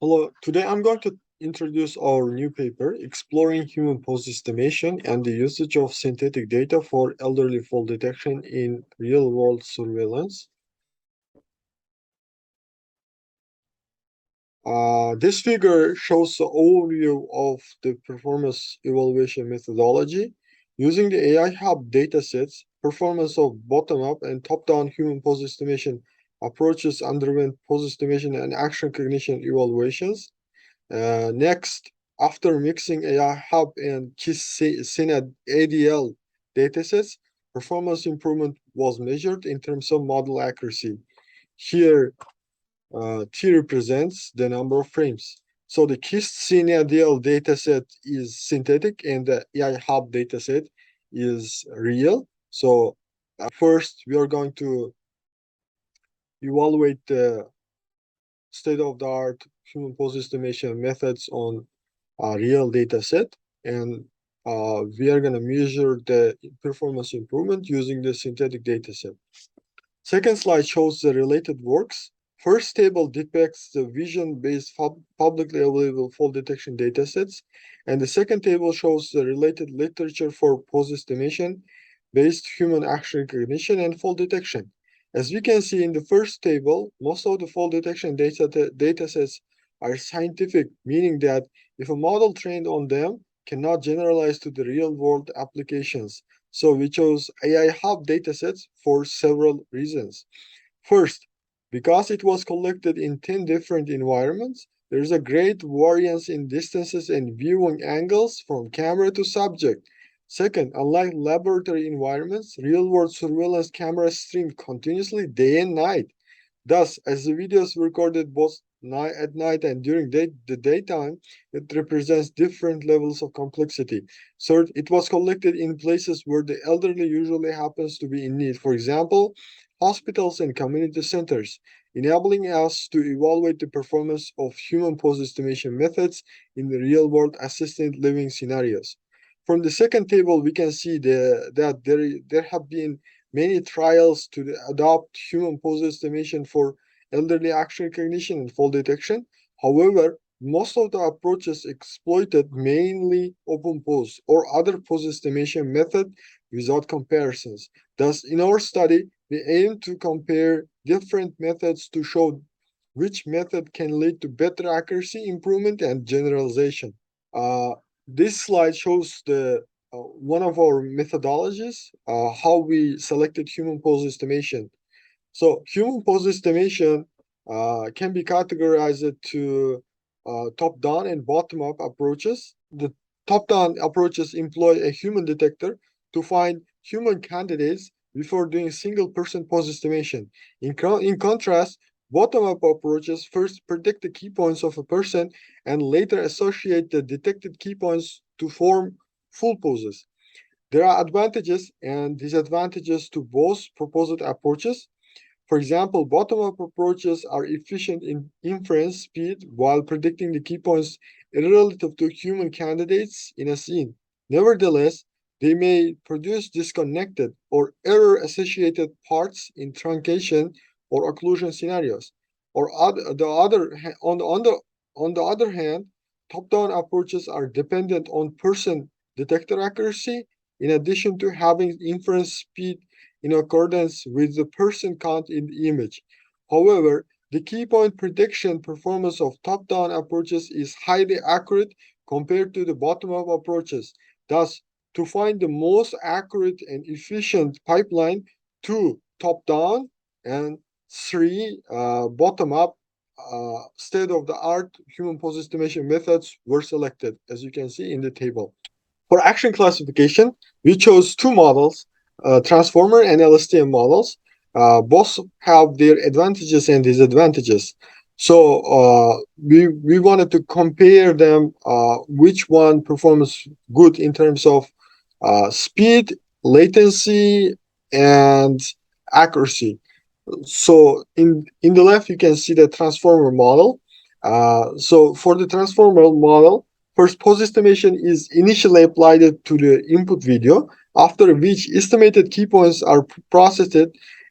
Hello, today I'm going to introduce our new paper, Exploring Human Pose Estimation and the Usage of Synthetic Data for Elderly Fall Detection in Real-World Surveillance. This figure shows the overview of the performance evaluation methodology. Using the AI Hub datasets, performance of bottom-up and top-down human pose estimation approaches underwent pose estimation and action cognition evaluations. Next, after mixing AI Hub and CINA ADL datasets, performance improvement was measured in terms of model accuracy. Here, T represents the number of frames. So the KISS CINA ADL dataset is synthetic and the AI Hub dataset is real. So first, we are going to evaluate the state-of-the-art human pose estimation methods on a real data set, and we are going to measure the performance improvement using the synthetic data set. Second slide shows the related works. First table depicts the vision-based publicly available fall detection datasets, and the second table shows the related literature for pose estimation based human action recognition and fall detection. As we can see in the first table, most of the fall detection datasets are scientific, meaning that if a model trained on them cannot generalize to the real-world applications. So we chose AI Hub datasets for several reasons. First, because it was collected in 10 different environments, there is a great variance in distances and viewing angles from camera to subject. Second, unlike laboratory environments, real-world surveillance cameras stream continuously day and night. Thus, as the videos recorded both at night and during the daytime, it represents different levels of complexity. Third, it was collected in places where the elderly usually happens to be in need. For example, hospitals and community centers, enabling us to evaluate the performance of human pose estimation methods in the real-world assisted living scenarios. From the second table, we can see that there have been many trials to adopt human pose estimation for elderly action recognition and fall detection. However, most of the approaches exploited mainly open pose or other pose estimation method without comparisons. Thus, in our study, we aim to compare different methods to show which method can lead to better accuracy improvement and generalization. Uh, this slide shows the one of our methodologies, how we selected human pose estimation. So human pose estimation can be categorized to top-down and bottom-up approaches. The top-down approaches employ a human detector to find human candidates before doing single-person pose estimation. In contrast, bottom-up approaches first predict the key points of a person and later associate the detected key points to form full poses. There are advantages and disadvantages to both proposed approaches. For example, bottom-up approaches are efficient in inference speed while predicting the key points relative to human candidates in a scene. Nevertheless, they may produce disconnected or error-associated parts in truncation or occlusion scenarios. Or on the other hand, top-down approaches are dependent on person detector accuracy in addition to having inference speed in accordance with the person count in the image. However, the key point prediction performance of top-down approaches is highly accurate compared to the bottom-up approaches. Thus, to find the most accurate and efficient pipeline, two top-down and three bottom-up state-of-the-art human pose estimation methods were selected, as you can see in the table. For action classification, we chose two models, transformer and LSTM models. Both have their advantages and disadvantages. So we wanted to compare them, which one performs good in terms of speed, latency, and accuracy. So in the left, you can see the transformer model. So for the transformer model, first pose estimation is initially applied to the input video, after which estimated key points are processed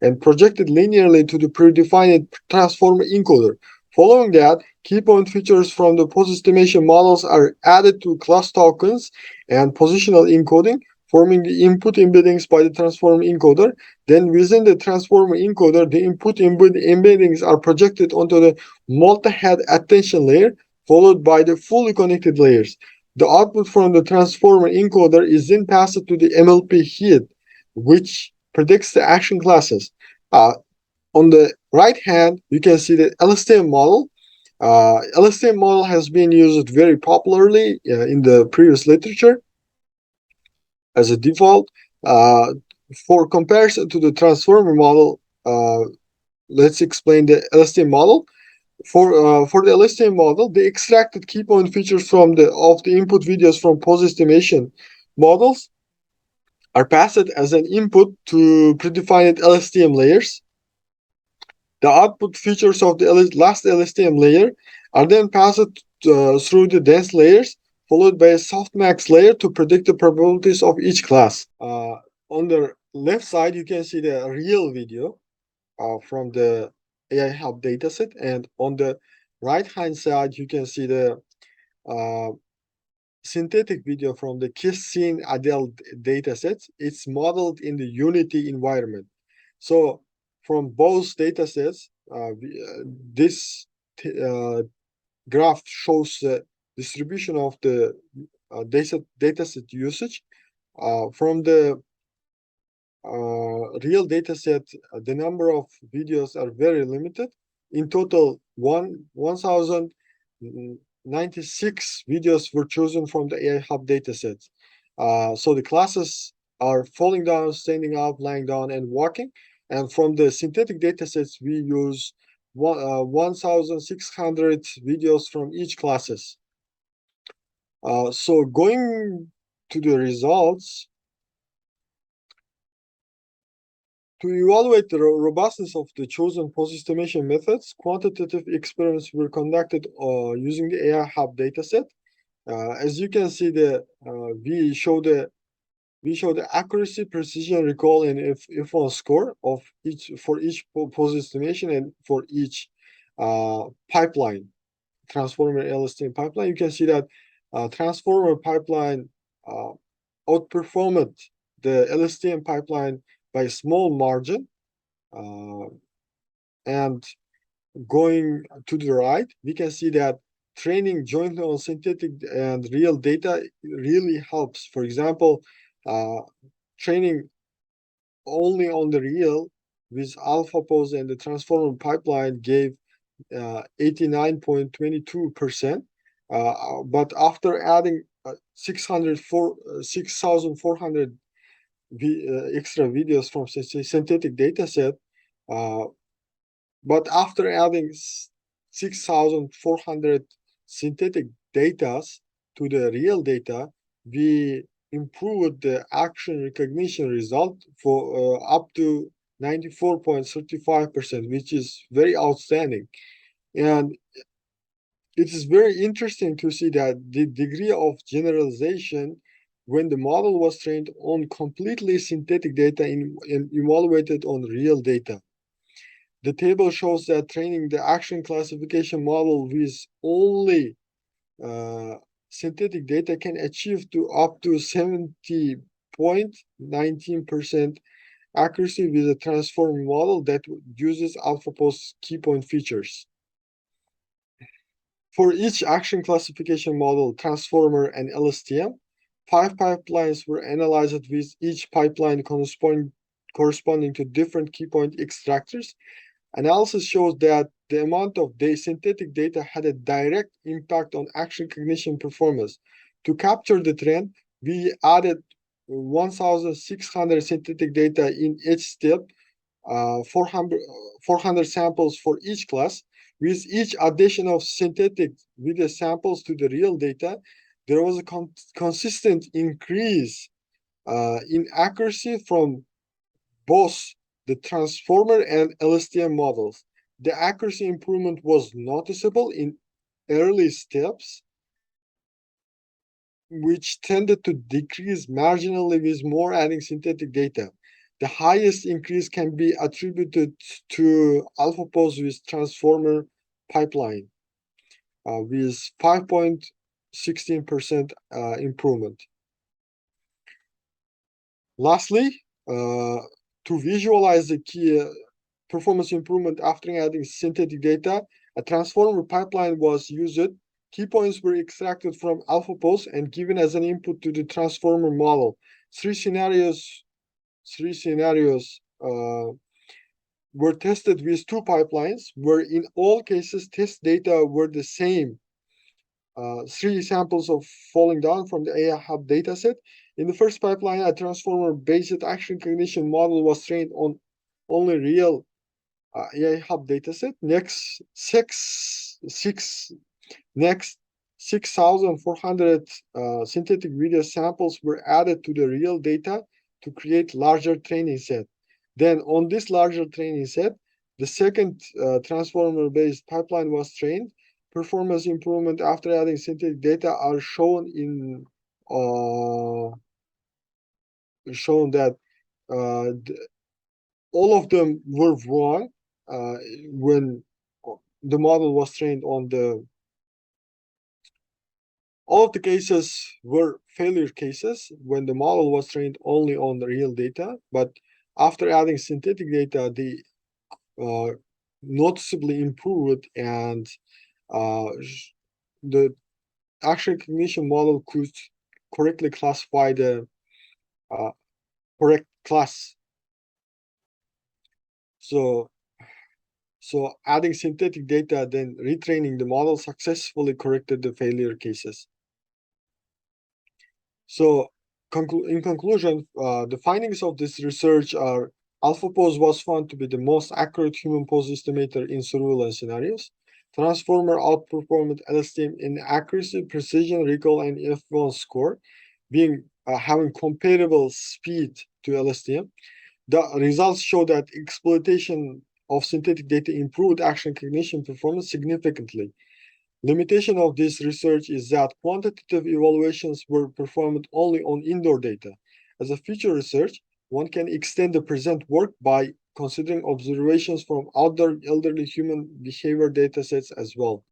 and projected linearly to the predefined transformer encoder. Following that, key point features from the pose estimation models are added to class tokens and positional encoding, forming the input embeddings by the transformer encoder. Then within the transformer encoder, the input embeddings are projected onto the multi-head attention layer, followed by the fully connected layers. The output from the transformer encoder is then passed to the MLP head, which predicts the action classes. On the right hand, you can see the LSTM model. LSTM model has been used very popularly in the previous literature as a default. Uh, for comparison to the transformer model, let's explain the LSTM model. For the LSTM model, the extracted key point features from the input videos from pose estimation models are passed as an input to predefined LSTM layers. The output features of the last LSTM layer are then passed through the dense layers, followed by a softmax layer to predict the probabilities of each class. On the left side, you can see the real video from the AI Hub dataset, and on the right-hand side, you can see the uh, synthetic video from the KISS-SCENE Adele datasets. It's modeled in the Unity environment. So from both datasets, this graph shows the distribution of the dataset usage. From the real dataset, the number of videos are very limited. In total, 1,096 videos were chosen from the AI Hub dataset. So the classes are falling down, standing up, lying down, and walking. And from the synthetic datasets, we use 1,600 videos from each classes. So going to the results, to evaluate the robustness of the chosen pose estimation methods, quantitative experiments were conducted using the AI Hub dataset. As you can see, we show the accuracy, precision, recall, and if score of each pose estimation and for each pipeline, transformer LSTM pipeline. You can see that transformer pipeline uh, outperformed the LSTM pipeline by a small margin. Uh, and going to the right, we can see that training jointly on synthetic and real data really helps. For example, uh, training only on the real with AlphaPose and the transformer pipeline gave 89.22%. But after adding 6,400 extra videos from synthetic dataset, uh, but after adding 6,400 synthetic data to the real data, we improved the action recognition result for up to 94.35%, which is very outstanding. And it is very interesting to see that the degree of generalization when the model was trained on completely synthetic data and evaluated on real data. The table shows that training the action classification model with only uh, synthetic data can achieve to up to 70.19% accuracy with a transform model that uses AlphaPost key point features. For each action classification model, transformer, and LSTM, 5 pipelines were analyzed with each pipeline corresponding to different key point extractors. Analysis shows that the amount of synthetic data had a direct impact on action cognition performance. To capture the trend, we added 1,600 synthetic data in each step, 400 samples for each class. With each addition of synthetic video samples to the real data, there was a consistent increase in accuracy from both the transformer and LSTM models. The accuracy improvement was noticeable in early steps, which tended to decrease marginally with more adding synthetic data. The highest increase can be attributed to AlphaPose with transformer pipeline with 5.16% improvement. Lastly, to visualize the key performance improvement after adding synthetic data, a transformer pipeline was used. Key points were extracted from AlphaPose and given as an input to the transformer model. Three scenarios were tested with two pipelines, where in all cases test data were the same. Three samples of falling down from the AI Hub dataset. In the first pipeline, a transformer-based action recognition model was trained on only real AI Hub dataset. Next 6,400 synthetic video samples were added to the real data to create larger training set. Then on this larger training set, the second transformer-based pipeline was trained. Performance improvement after adding synthetic data are shown in shown that all of them were wrong when the model was trained on the. All of the cases were failure cases when the model was trained only on the real data, but after adding synthetic data, they noticeably improved, and the action recognition model could correctly classify the correct class. So adding synthetic data, then retraining the model successfully corrected the failure cases. So in conclusion, the findings of this research are AlphaPose was found to be the most accurate human pose estimator in surveillance scenarios. Transformer outperformed LSTM in accuracy, precision, recall, and F1 score, being having comparable speed to LSTM. The results show that exploitation of synthetic data improved action recognition performance significantly. Limitation of this research is that quantitative evaluations were performed only on indoor data. As a future research, one can extend the present work by considering observations from outdoor elderly human behavior datasets as well.